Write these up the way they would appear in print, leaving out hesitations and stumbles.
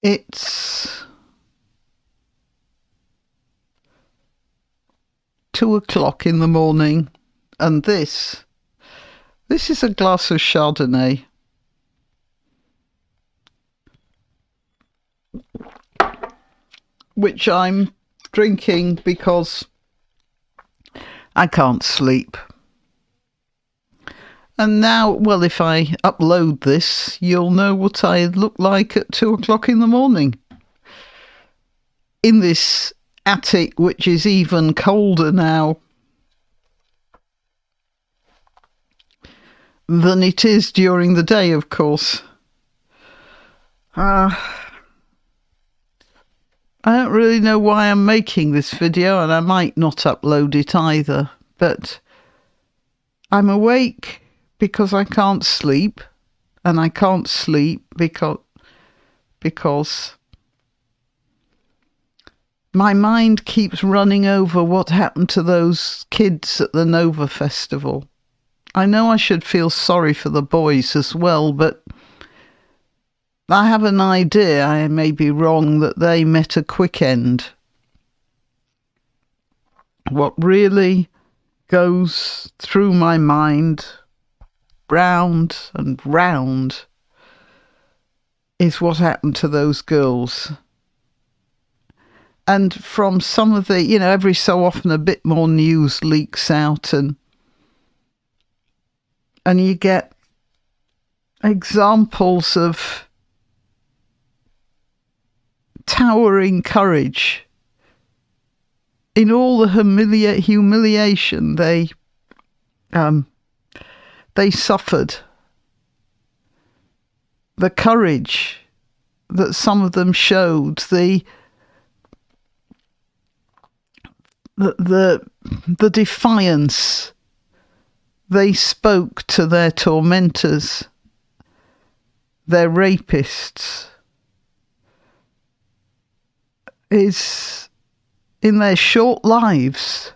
It's 2 o'clock in the morning, and this is a glass of Chardonnay. Which I'm drinking because I can't sleep. And now, well, if I upload this, you'll know what I look like at 2 o'clock in the morning. In this attic, which is even colder now than it is during the day, of course. I don't really know why I'm making this video, and I might not upload it either, but I'm awake because I can't sleep, and I can't sleep because my mind keeps running over what happened to those kids at the Nova Festival. I know I should feel sorry for the boys as well, but I have an idea, I may be wrong, that they met a quick end. What really goes through my mind round and round is what happened to those girls. And from some of the, every so often a bit more news leaks out, and you get examples of towering courage in all the humiliation they suffered. The courage that some of them showed, the defiance they spoke to their tormentors, their rapists, is in their short lives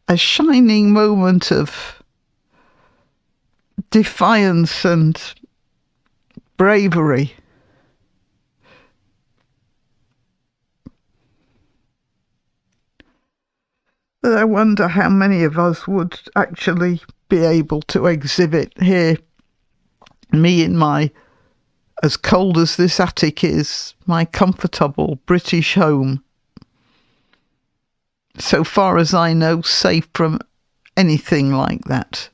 a shining moment of defiance and bravery. But I wonder how many of us would actually be able to exhibit here. Me in my, as cold as this attic is, my comfortable British home. So far as I know, safe from anything like that.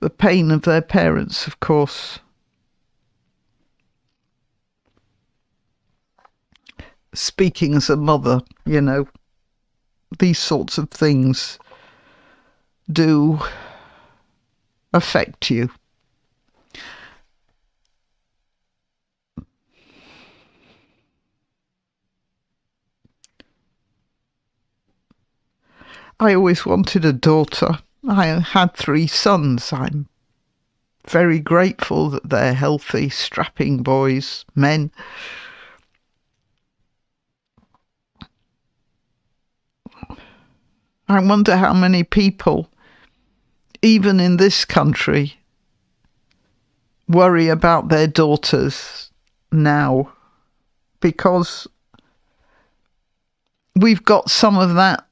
The pain of their parents, of course. Speaking as a mother, these sorts of things do affect you. I always wanted a daughter. I had 3 sons. I'm very grateful that they're healthy, strapping boys, men. I wonder how many people, even in this country, worry about their daughters now, because we've got some of that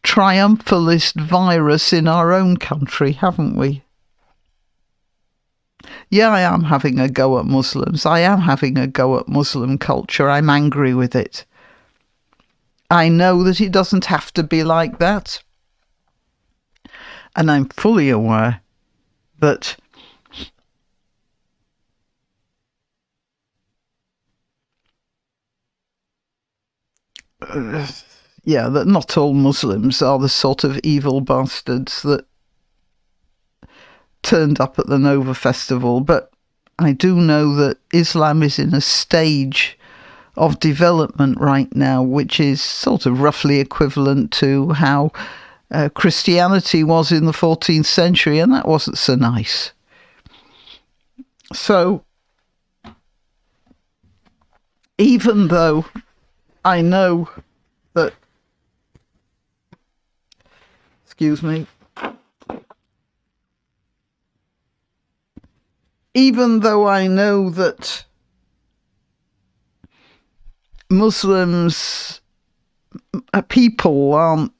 triumphalist virus in our own country, haven't we? Yeah, I am having a go at Muslims. I am having a go at Muslim culture. I'm angry with it. I know that it doesn't have to be like that. And I'm fully aware that that not all Muslims are the sort of evil bastards that turned up at the Nova Festival, but I do know that Islam is in a stage of development right now, which is sort of roughly equivalent to how Christianity was in the 14th century, and that wasn't so nice. So, even though I know that, excuse me, even though I know that Muslims people aren't,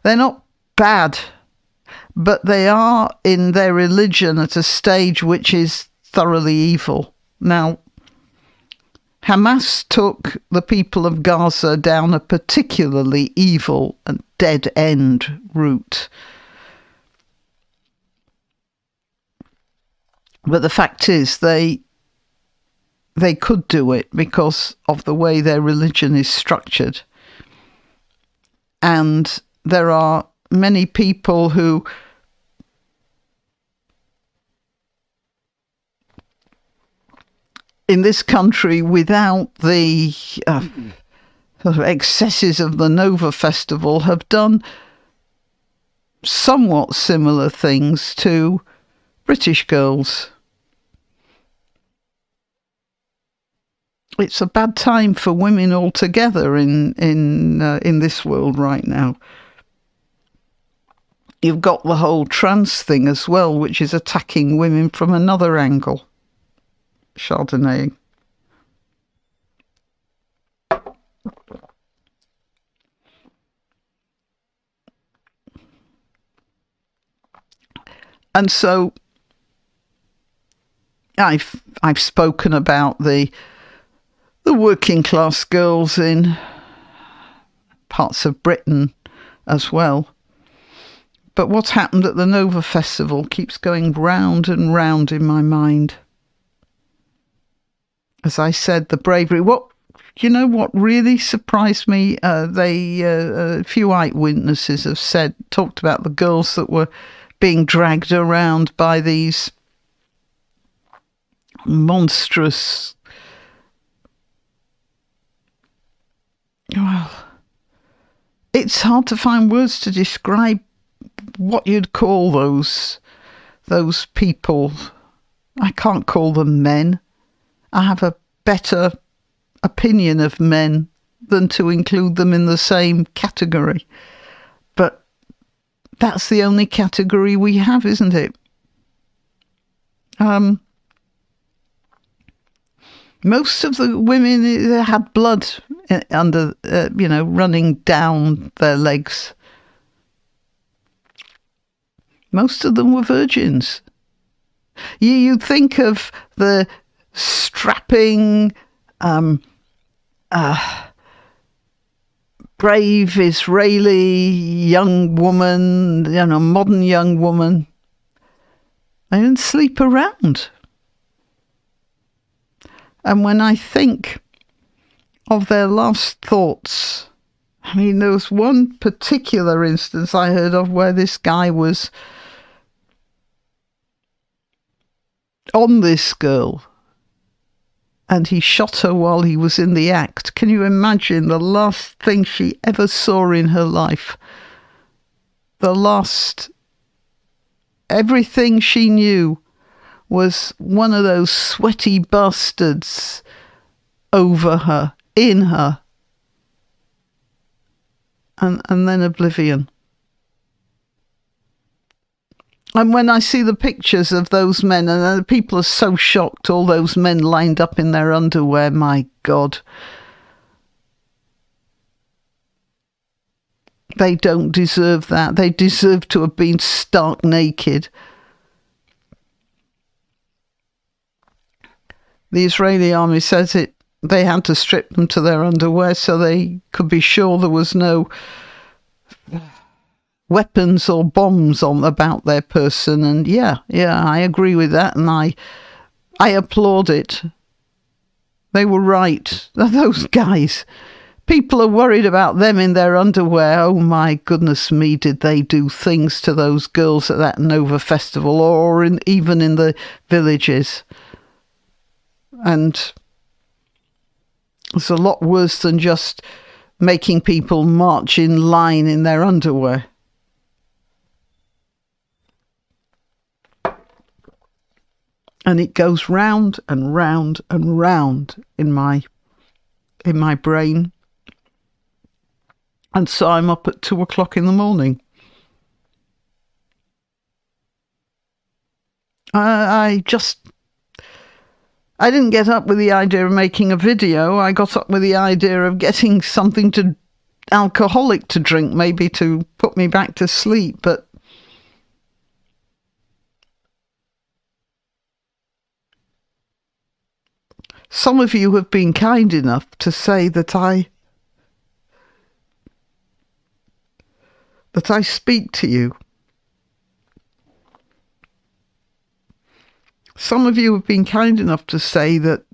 they're not bad, but they are in their religion at a stage which is thoroughly evil. Now, Hamas took the people of Gaza down a particularly evil and dead-end route. But the fact is, they could do it because of the way their religion is structured. And there are many people who in this country, without the sort of excesses of the Nova Festival, have done somewhat similar things to British girls. It's a bad time for women altogether in this world right now. You've got the whole trans thing as well, which is attacking women from another angle. Chardonnay. And so I've spoken about the working class girls in parts of Britain as well. But what's happened at the Nova Festival keeps going round and round in my mind. As I said, the bravery. What really surprised me? A few eyewitnesses have talked about the girls that were being dragged around by these monstrous. Well, it's hard to find words to describe what you'd call those people. I can't call them men. I have a better opinion of men than to include them in the same category. But that's the only category we have, isn't it? Most of the women had blood under, running down their legs. Most of them were virgins. You think of the strapping, brave Israeli young woman, modern young woman. They didn't sleep around. And when I think of their last thoughts, I mean, there was one particular instance I heard of where this guy was on this girl and he shot her while he was in the act. Can you imagine the last thing she ever saw in her life? Everything she knew was one of those sweaty bastards over her, in her, and then oblivion. And when I see the pictures of those men, and people are so shocked, all those men lined up in their underwear, my God. They don't deserve that. They deserve to have been stark naked. The Israeli army says they had to strip them to their underwear so they could be sure there was no weapons or bombs about their person. And yeah, I agree with that, and I applaud it. They were right. Those guys. People are worried about them in their underwear. Oh my goodness me, did they do things to those girls at that Nova Festival or even in the villages? And it's a lot worse than just making people march in line in their underwear. And it goes round and round and round in my brain. And so I'm up at 2 o'clock in the morning. I didn't get up with the idea of making a video. I got up with the idea of getting something alcoholic to drink, maybe to put me back to sleep. But some of you have been kind enough to say that I speak to you. Some of you have been kind enough to say that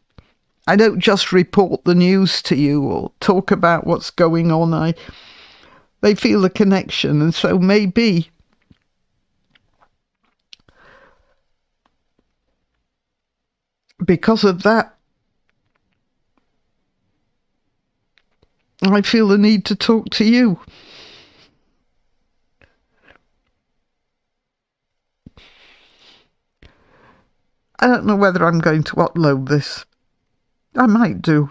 I don't just report the news to you or talk about what's going on. They feel a connection, and so maybe because of that, I feel the need to talk to you. I don't know whether I'm going to upload this. I might do.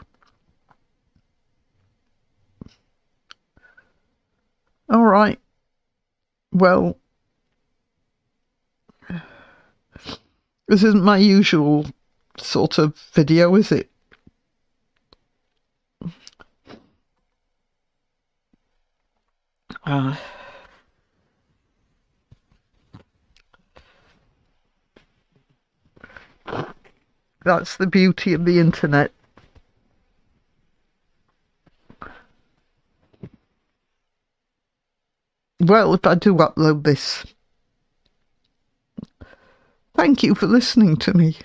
All right. Well, this isn't my usual sort of video, is it? That's the beauty of the internet. Well, if I do upload this, thank you for listening to me.